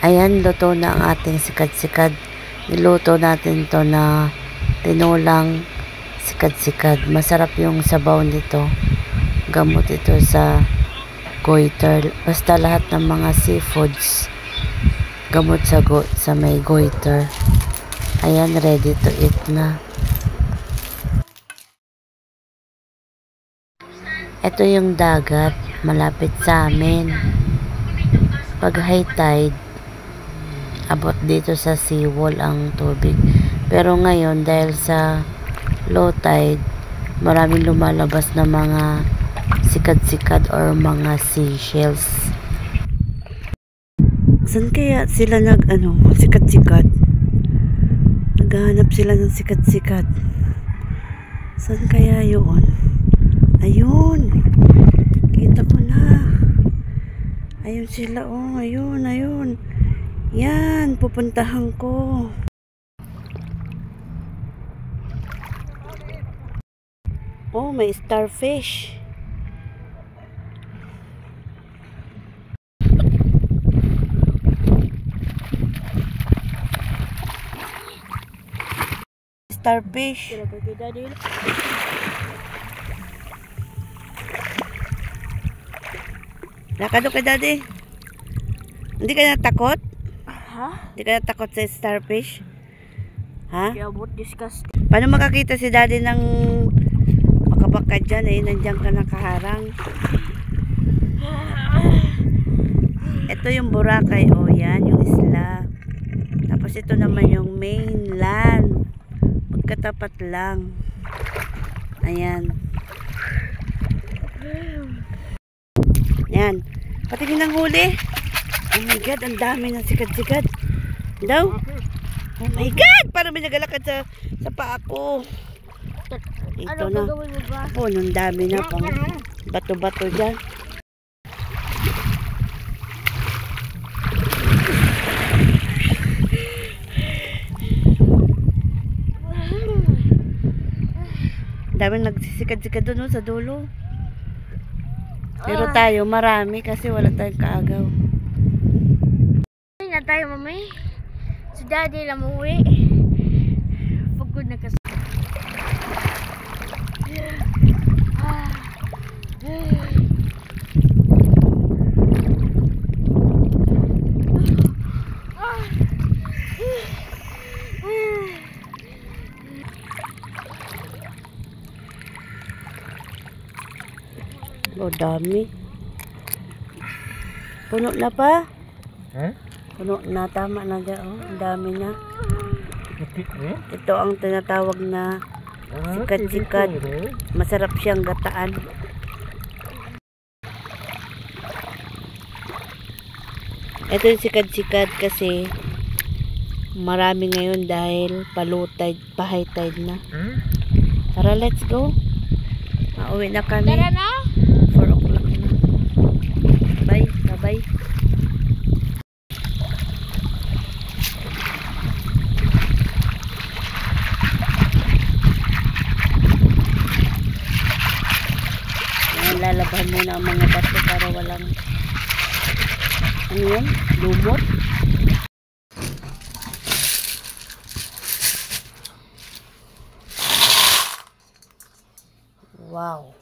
Ayan, luto na ang ating sikad-sikad. Niluto natin to na tinulang sikad-sikad. Masarap yung sabaw nito. Gamot ito sa goiter. Basta lahat ng mga seafoods, gamot sa may goiter. Ayan, ready to eat na. Ito yung dagat malapit sa amin. Pag high tide, abot dito sa seawall ang tubig. Pero ngayon, dahil sa low tide, maraming lumalabas na mga sikad-sikad or mga seashells. Saan kaya sila sikat-sikat? Naghahanap sila ng sikat-sikat. Saan kaya yun? Ayun! Kita ko na. Ayun sila, oh. Ayun, ayun. Yan, pupuntahan ko. Oh, may starfish. Starfish. Lakad ka, Daddy. Hindi ka natakot? Ha? Hindi ka natakot sa starfish? Ha? Yeah, what disgusting. Paano makakita si Daddy ng makabaka dyan nandiyan ka nakaharang? Ito yung Boracay. O, yan yung isla. Tapos ito naman yung mainland. Magkatapat lang. Ayan. Yan. Patingin ng huli. Oh my God, ang dami ng sikat-sikat. Daw? Oh my God, parang may nagalakad sa paa ko. Ito na. Oh, nung dami na pang bato-bato dyan. Daming nagsisikad-sikad doon sa dulo. Pero tayo marami kasi wala tayong kaagaw. Na tayo, mami. Si Daddy lang umuwi. Pagod na kasi. Oh, dami. Puno na pa? Huh? Puno na, tama na dyan. Oh, ang dami na. Ito ang tinatawag na sikat-sikat. Masarap siyang gataan. Ito yung sikat-sikat kasi marami ngayon dahil pa-low tide, pa-high tide na. Tara, let's go. Mauwi na kami. Tara na! 4 o'clock na. Bye, bye-bye. Lalaban muna ang mga bato para walang lumot. Wow.